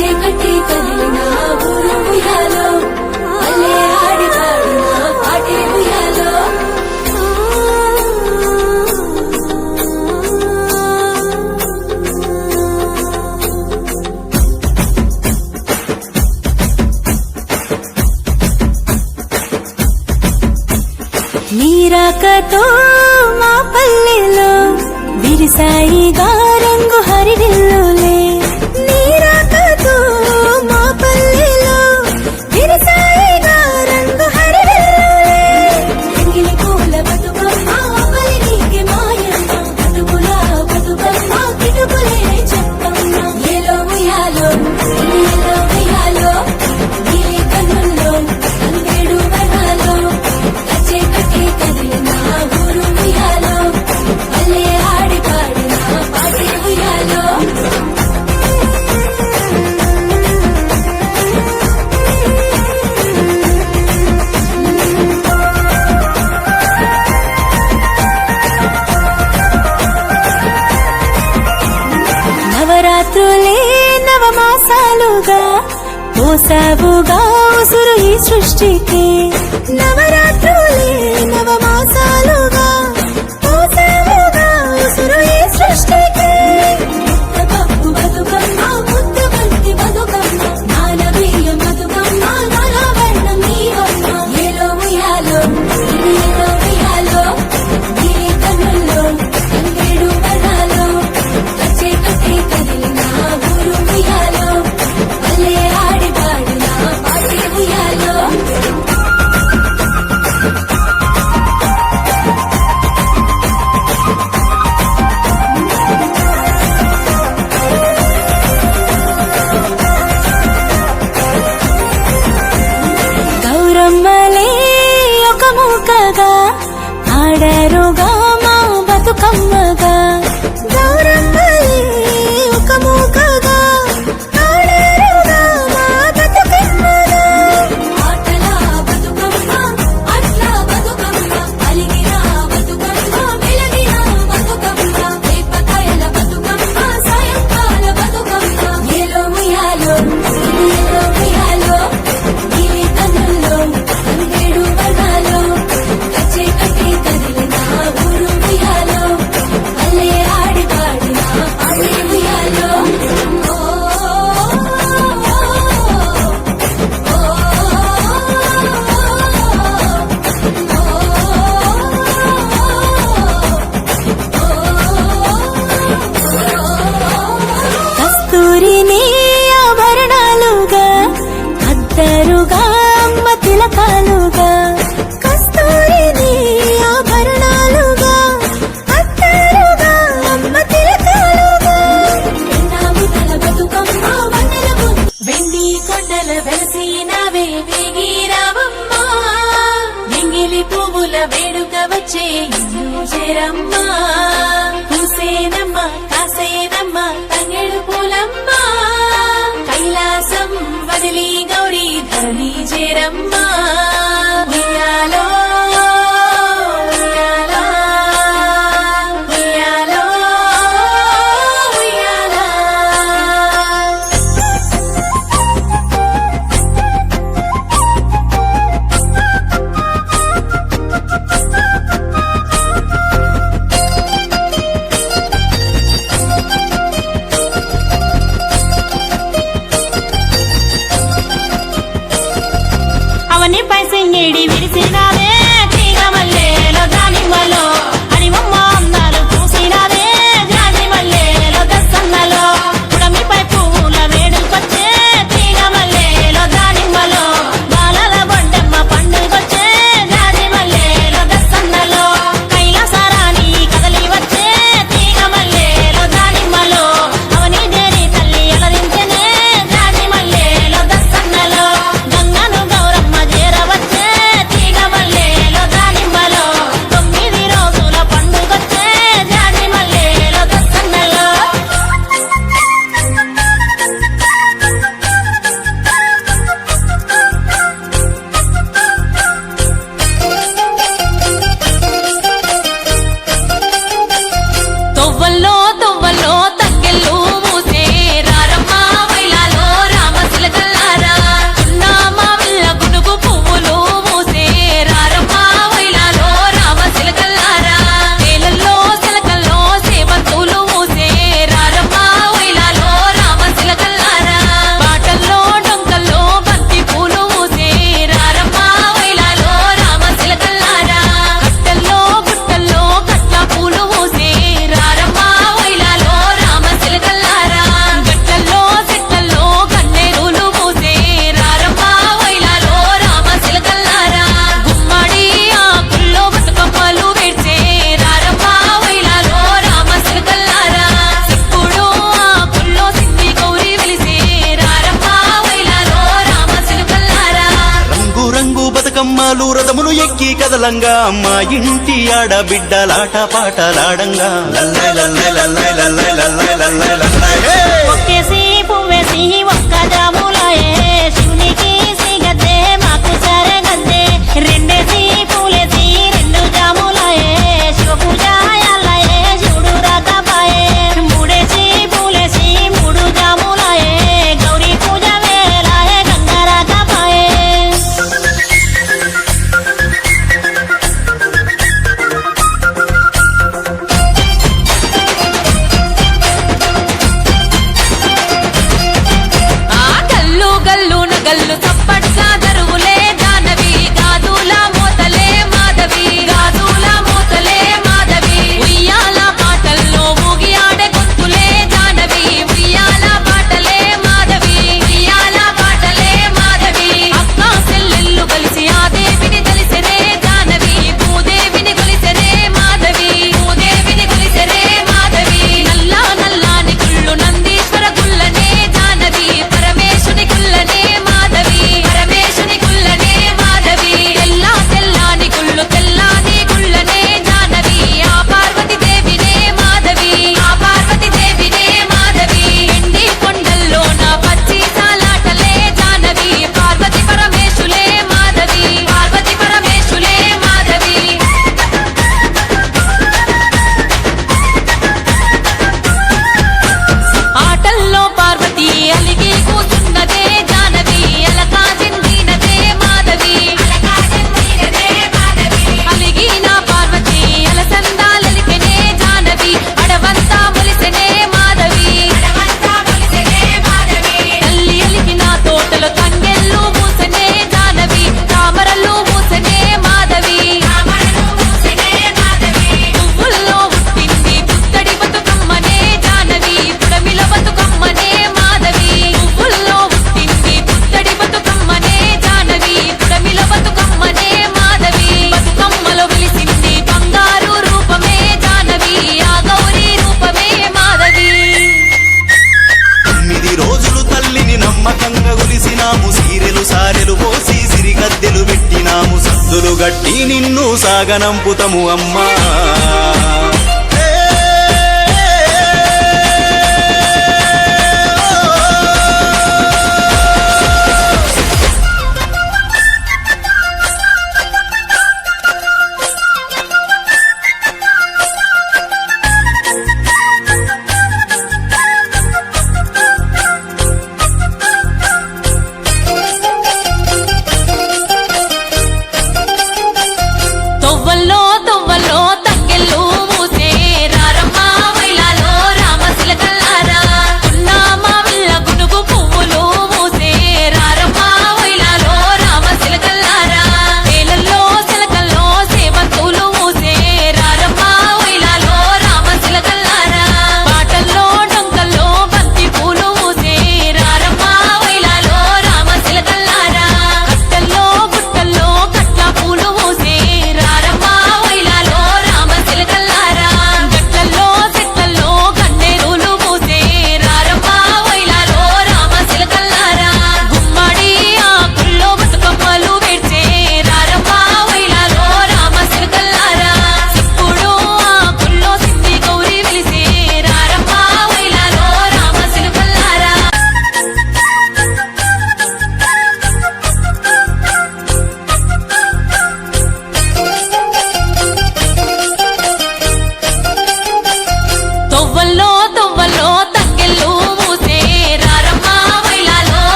కట్టి కదిలిన ఊరు ఉయ్యాలో అల్లే ఆడి పాడిన పాటే ఉయ్యాలో నీరాకతో మా పల్లెలో విరిసాయిగా రంగు హరివిల్లులే నీరాకతో మా పల్లెలో విరిసాయిగా రంగు హరివిల్లులే ఎంగిలి పూల బతుకమ్మ పలికి మాయమ్మ బతుకుల బతుకమ్మ కిటుకులే చెప్పమ్మ ఏలో ఉయ్యాలో ఏలో ఉయ్యాలో నీలి కన్నుల్లో అంగేడు వనాలో కచ్చే కట్టి కదిలిన ఊరు ఉయ్యాలో అల్లే ఆడి పాడిన పాటే ఉయ్యాలో నవరాత్రులే నవమాసాలుగా పోసావుగా ఉసురు ఈ సృష్టికి నవరాత్రులే నవమాసాలుగా పోసావుగా ఉసురు ఈ సృష్టికి ముద్దపప్పు బతుకమ్మ ముద్దబంతి బతుకమ్మ నానబియ్యం బతుకమ్మ నానవర్ణం నీవమ్మ ఏలో ఉయ్యాలో ఏలో ఉయ్యాలో నీలి కన్నుల్లో అంగేడు వనాలో కచ్చే కట్టి కదిలిన ఊరు ఉయ్యాలో అల్లే ఆడి పాడిన పాటే ఉయ్యాలో గౌరమ్మలే ఒక మూకగా ఆడారుగా మా బతుకమ్మగా గౌరమ్మలే ఒక మూకగా ఆడారుగా మా బతుకమ్మగా ఆటల బతుకమ్మ అట్ల బతుకమ్మ అలిగిన బతుకమ్మ వెలిగిన బతుకమ్మ వేపకాయల బతుకమ్మ సాయంకాల బతుకమ్మ ఏలో ఉయ్యాలో ఏలో ఉయ్యాలో నీలి కన్నుల్లో అంగేడు వనాలో కచ్చే కట్టి కదిలిన ఊరు ఉయ్యాలో అల్లే ఆడి పాడిన పాటే ఉయ్యాలో కస్తూరిని ఆభరణాలుగా అద్దరుగా అమ్మ తిలకాలుగా కస్తూరిని ఆభరణాలుగా అద్దరుగా అమ్మ తిలకాలుగా నాముతల బతుకమ్మ వన్నెల వెండి కొండల వెలసినవే వేగిరావమ్మ ఎంగిలి పువ్వుల వేడుక వచ్చే ఇల్లు చేరమ్మ పూసేనమ్మ కాసేనమ్మ తంగెడు పూలమ్మ కైలాసం వదిలి గౌరీ ధరణి చేరమ్మ ఉయ్యాలో ఉయ్యాలో ఉయ్యాలో ఉయ్యాలో బతుకమ్మలు రథములు ఎక్కి కదలంగా అమ్మ ఇంటి ఆడబిడ్డలాట పాటలాడంగా లల్లై లల్లై లల్లై లల్లై లల్లై లల్లై లల్లై హే! ఒక్కేసి పువ్వేసి ఒక్క జాములాయే శివునికి సిగద్దే మాకు సరగద్దే రెండేసి పూలేసి రెండు జాములాయే శివ పూజ యాలాయే శివుడు రాకపాయే మూడేసి పూలేసి మూడు జాములాయే గౌరీ పూజ వేలాయే గంగ రాకపాయే ఆ గల్లు గల్లు నగల్లు చప్పట్ల దరువులే జానవి గాదుల మోతలే మాధవి గాదుల మోతలే మాధవి ఉయ్యాల పాటల్లో ఊగి ఆడే గొంతులే జానవి ఉయ్యాల పాటలే మాధవి ఉయ్యాల పాటలే మాధవి అక్క చెల్లెళ్ళు కలిసి ఆ దేవిని తెలిసెనే జానవి భూదేవిని కొలిసెనే మాధవి భూదేవిని కొలిసెనే మాధవి నల్లా నల్లాని గుళ్ళు నందీశ్వర గుళ్ళనే జానవి పరమేశుని గుళ్ళనే మాధవి పరమేశుని గుళ్ళనే మాధవి తెల్లా తెల్లాని గుళ్ళు తెల్లాని గుళ్ళనే జానవి ఆ పార్వతి దేవినే మాధవి ఆ పార్వతి దేవినే మాధవి ఎండి కొండల్లో నా పచ్చి సాలాటలే జానవి పార్వతి పరమేశులే మాధవి పార్వతి పరమేశులే మాధవి ఆటల్లో పార్వతి అలిగి కూతున్నదే జానవి అలకా చెందినదే మాధవి అలిగిన పార్వతి అలసందాలలికెనే జానవి అడవంతా మొలిసెనే మాధవి తల్లి అలిగిన తోటలో తంగెళ్ళు మూసెనే జానవి తామరలు మూసెనే మాధవి పువ్వుల్లో పుట్టింది పుత్తడి బతుకమ్మనే జానవి పుడమిల బతుకమ్మనే మాధవి పువ్వుల్లో పుట్టింది పుత్తడి బతుకమ్మనే జానవి పుడమిల బతుకమ్మనే మాధవి బతుకమ్మలో వెలిసింది బంగారు రూపమే జానవి ఆ గౌరీ రూపమే మాధవి 9 రోజులు తల్లిని నమ్మకంగా గులిసినాము సీరెలు సారెలు పోసి సిరిగద్దెలు పెట్టినాము సద్దులు గట్టి నిన్ను సాగనంపుతము అమ్మా